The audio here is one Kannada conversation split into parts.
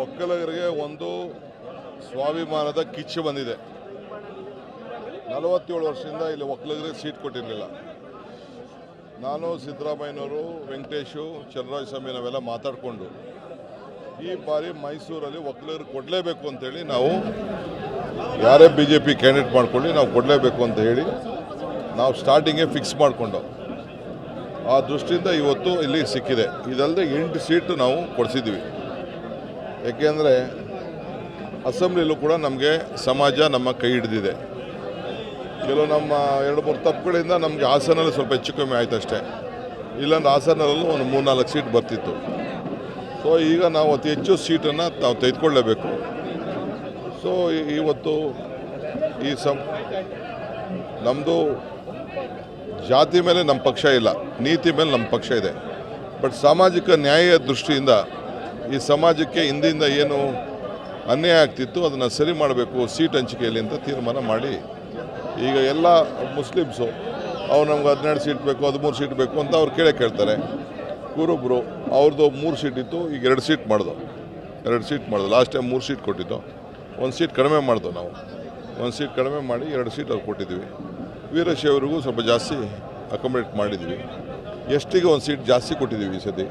ಒಕ್ಕಲಿಗರಿಗೆ ಒಂದು ಸ್ವಾಭಿಮಾನದ ಕಿಚ್ಚು ಬಂದಿದೆ. 47 ವರ್ಷದಿಂದ ಇಲ್ಲಿ ಒಕ್ಕಲಿಗರಿಗೆ ಸೀಟ್ ಕೊಟ್ಟಿರಲಿಲ್ಲ. ನಾನು, ಸಿದ್ದರಾಮಯ್ಯನವರು, ವೆಂಕಟೇಶು, ಚಲರಾಯಸ್ವಾಮಿ ನಾವೆಲ್ಲ ಮಾತಾಡಿಕೊಂಡು ಈ ಬಾರಿ ಮೈಸೂರಲ್ಲಿ ಒಕ್ಕಲಿಗರಿಗೆ ಕೊಡಲೇಬೇಕು ಅಂತೇಳಿ ನಾವು ಯಾರೇ BJP ಕ್ಯಾಂಡಿಡೇಟ್ ಮಾಡ್ಕೊಳ್ಳಿ ನಾವು ಕೊಡಲೇಬೇಕು ಅಂತ ಹೇಳಿ ನಾವು ಸ್ಟಾರ್ಟಿಂಗೇ ಫಿಕ್ಸ್ ಮಾಡಿಕೊಂಡು ಆ ದೃಷ್ಟಿಯಿಂದ ಇವತ್ತು ಇಲ್ಲಿ ಸಿಕ್ಕಿದೆ. ಇದಲ್ಲದೆ 8 ಸೀಟು ನಾವು ಕೊಡಿಸಿದ್ವಿ. ಏಕೆಂದರೆ ಅಸೆಂಬ್ಲಿಲೂ ಕೂಡ ನಮಗೆ ಸಮಾಜ ನಮ್ಮ ಕೈ ಹಿಡಿದಿದೆ. ಕೆಲವು ನಮ್ಮ 2-3 ತಪ್ಪುಗಳಿಂದ ನಮಗೆ ಹಾಸನಲ್ಲಿ ಸ್ವಲ್ಪ ಹೆಚ್ಚು ಕಮ್ಮಿ ಆಯ್ತು ಅಷ್ಟೇ. ಇಲ್ಲಾಂದ್ರೆ ಹಾಸನಲ್ಲೂ ಒಂದು 3-4 ಸೀಟ್ ಬರ್ತಿತ್ತು. ಸೊ ಈಗ ನಾವು ಅತಿ ಹೆಚ್ಚು ಸೀಟನ್ನು ನಾವು ತೆಗೆದುಕೊಳ್ಳಲೇಬೇಕು. ಸೊ ಇವತ್ತು ಈ ನಮ್ಮದು ಜಾತಿ ಮೇಲೆ ನಮ್ಮ ಪಕ್ಷ ಇಲ್ಲ, ನೀತಿ ಮೇಲೆ ನಮ್ಮ ಪಕ್ಷ ಇದೆ. ಬಟ್ ಸಾಮಾಜಿಕ ನ್ಯಾಯ ದೃಷ್ಟಿಯಿಂದ ಈ ಸಮಾಜಕ್ಕೆ ಹಿಂದಿಂದ ಏನು ಅನ್ಯಾಯ ಆಗ್ತಿತ್ತು ಅದನ್ನು ಸರಿ ಮಾಡಬೇಕು ಸೀಟ್ ಹಂಚಿಕೆಯಲ್ಲಿ ಅಂತ ತೀರ್ಮಾನ ಮಾಡಿ ಈಗ ಎಲ್ಲ ಮುಸ್ಲಿಮ್ಸು ಅವ್ರು ನಮ್ಗೆ 12 ಸೀಟ್ ಬೇಕು, 13 ಸೀಟ್ ಬೇಕು ಅಂತ ಅವ್ರು ಕೇಳ್ತಾರೆ. ಕುರುಬ್ರು ಅವ್ರದ್ದು 3 ಸೀಟ್ ಇತ್ತು, ಈಗ 2 ಸೀಟ್ ಮಾಡ್ದು. ಲಾಸ್ಟ್ ಟೈಮ್ 3 ಸೀಟ್ ಕೊಟ್ಟಿದ್ದು, 1 ಸೀಟ್ ಕಡಿಮೆ ಮಾಡ್ದು. ನಾವು 1 ಸೀಟ್ ಕಡಿಮೆ ಮಾಡಿ 2 ಸೀಟ್ ಅವ್ರು ಕೊಟ್ಟಿದ್ವಿ. ವೀರಶೈವರಿಗೂ ಸ್ವಲ್ಪ ಜಾಸ್ತಿ ಅಕೊಮಡೇಟ್ ಮಾಡಿದ್ವಿ. ಎಷ್ಟಿಗೆ 1 ಸೀಟ್ ಜಾಸ್ತಿ ಕೊಟ್ಟಿದ್ದೀವಿ ಈ ಸತಿ.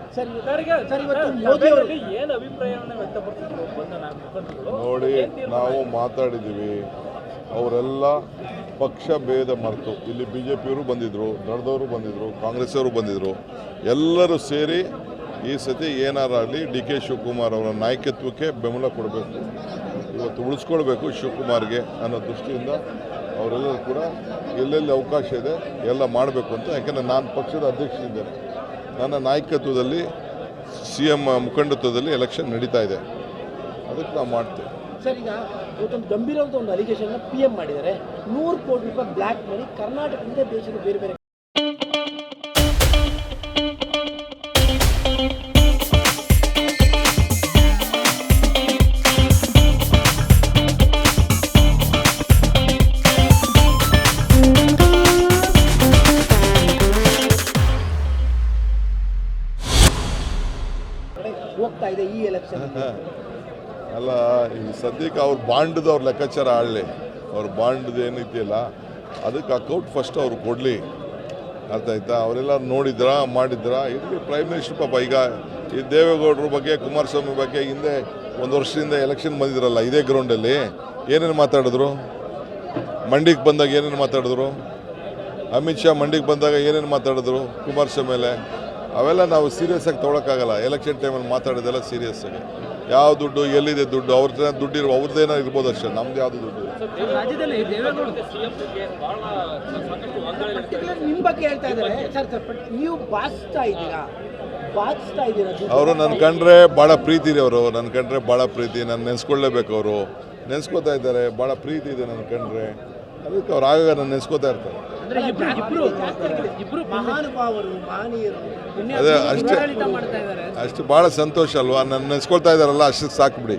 ನೋಡಿ, ನಾವು ಮಾತಾಡಿದ್ದೀವಿ. ಅವರೆಲ್ಲ ಪಕ್ಷ ಭೇದ ಮರೆತು ಇಲ್ಲಿ BJPಯವರು ಬಂದಿದ್ದರು, ದಳದವರು ಬಂದಿದ್ದರು, ಕಾಂಗ್ರೆಸ್ಸವರು ಬಂದಿದ್ದರು. ಎಲ್ಲರೂ ಸೇರಿ ಈ ಸತಿ ಏನಾರಾಗಲಿ DK ಶಿವಕುಮಾರ್ ಅವರ ನಾಯಕತ್ವಕ್ಕೆ ಬೆಂಬಲ ಕೊಡಬೇಕು, ಇವತ್ತು ಉಳಿಸ್ಕೊಳ್ಬೇಕು ಶಿವಕುಮಾರ್ಗೆ ಅನ್ನೋ ದೃಷ್ಟಿಯಿಂದ ಅವರೆಲ್ಲರೂ ಕೂಡ ಎಲ್ಲೆಲ್ಲಿ ಅವಕಾಶ ಇದೆ ಎಲ್ಲ ಮಾಡಬೇಕು ಅಂತ. ಯಾಕೆಂದರೆ ನಾನು ಪಕ್ಷದ ಅಧ್ಯಕ್ಷನಿದ್ದೇನೆ. ನನ್ನ ನಾಯಕತ್ವದಲ್ಲಿ CM ಮುಖಂಡತ್ವದಲ್ಲಿ ಎಲೆಕ್ಷನ್ ನಡೀತಾ ಇದೆ. ಅದಕ್ಕೆ ನಾವು ಮಾಡ್ತೇವೆ. ಸರ್, ಈಗ ಇವತ್ತೊಂದು ಗಂಭೀರವಾದ ಒಂದು ಅಲಿಗೇಷನ್ PM ಮಾಡಿದ್ದಾರೆ. 100 ಕೋಟಿ ರೂಪಾಯಿ ಬ್ಲ್ಯಾಕ್ ಮನಿ ಕರ್ನಾಟಕದಿಂದ ದೇಶದ ಬೇರೆ ಬೇರೆ ಹೋಗ್ತಾ ಇದೆ ಈ ಎಲೆಕ್ಷನ್. ಅಲ್ಲ, ಈ ಸದ್ಯಕ್ಕೆ ಅವ್ರ ಬಾಂಡ್ದು ಅವ್ರ ಲೆಕ್ಕಾಚಾರ ಆಡಲಿ. ಅವ್ರ ಬಾಂಡ್ದು ಏನೈತಿಯಲ್ಲ ಅದಕ್ಕೆ ಅಕೌಂಟ್ ಫಸ್ಟ್ ಅವ್ರು ಕೊಡಲಿ. ಅರ್ಥ ಆಯ್ತಾ? ಅವರೆಲ್ಲ ನೋಡಿದ್ರಾ, ಮಾಡಿದ್ರಾ? ಇಲ್ಲಿ ಪ್ರೈಮ್ ಮಿನಿಸ್ಟರ್ ಪಾಪ ಈಗ ಈ ದೇವೇಗೌಡರ ಬಗ್ಗೆ, ಕುಮಾರಸ್ವಾಮಿ ಬಗ್ಗೆ ಹಿಂದೆ 1 ವರ್ಷದಿಂದ ಎಲೆಕ್ಷನ್ ಬಂದಿದ್ರಲ್ಲ ಇದೇ ಗ್ರೌಂಡಲ್ಲಿ ಏನೇನು ಮಾತಾಡಿದ್ರು? ಮಂಡಿಗೆ ಬಂದಾಗ ಏನೇನು ಮಾತಾಡಿದ್ರು? ಅಮಿತ್ ಶಾ ಮಂಡಿಗೆ ಬಂದಾಗ ಏನೇನು ಮಾತಾಡಿದ್ರು ಕುಮಾರಸ್ವಾಮಿ ಮೇಲೆ? ಅವೆಲ್ಲ ನಾವು ಸೀರಿಯಸ್ ಆಗಿ ತೊಗೊಳಕ್ಕಾಗಲ್ಲ. ಎಲೆಕ್ಷನ್ ಟೈಮಲ್ಲಿ ಮಾತಾಡೋದೆಲ್ಲ ಸೀರಿಯಸ್ ಆಗಿ. ಯಾವ ದುಡ್ಡು, ಎಲ್ಲಿದೆ ದುಡ್ಡು, ಅವ್ರದ್ದು ದುಡ್ಡಿರೋ ಅವ್ರದ್ದೇನೋ ಇರ್ಬೋದು ಅಷ್ಟೇ, ನಮ್ದು ಯಾವುದು ದುಡ್ಡು. ನಿಮ್ಮ ಬಗ್ಗೆ ಹೇಳ್ತಾ ಇದ್ದಾರೆ ಸರ್, ನೀವು ಬಾಚ್ತಾ ಇದ್ದೀರಾ? ಅವರು ನನ್ನ ಕಂಡ್ರೆ ಭಾಳ ಪ್ರೀತಿ ಇದೆ. ಅವರು ನನ್ನ ಕಂಡ್ರೆ ಭಾಳ ಪ್ರೀತಿ, ನಾನು ನೆನೆಸ್ಕೊಳ್ಳೇಬೇಕು. ಅವರು ನೆನೆಸ್ಕೋತಾ ಇದ್ದಾರೆ, ಭಾಳ ಪ್ರೀತಿ ಇದೆ ನನ್ನ ಕಂಡ್ರೆ. ಅದಕ್ಕೆ ಅವ್ರು ಆಗಾಗ ನಾನು ನೆನೆಸ್ಕೋತಾ ಇರ್ತಾರೆ. ಅದೇ ಅಷ್ಟೇ ಭಾಳ ಸಂತೋಷ ಅಲ್ವಾ? ನನ್ನ ನೆನೆಸ್ಕೊಳ್ತಾ ಇದ್ದಾರಲ್ಲ, ಅಷ್ಟಕ್ಕೆ ಸಾಕು ಬಿಡಿ.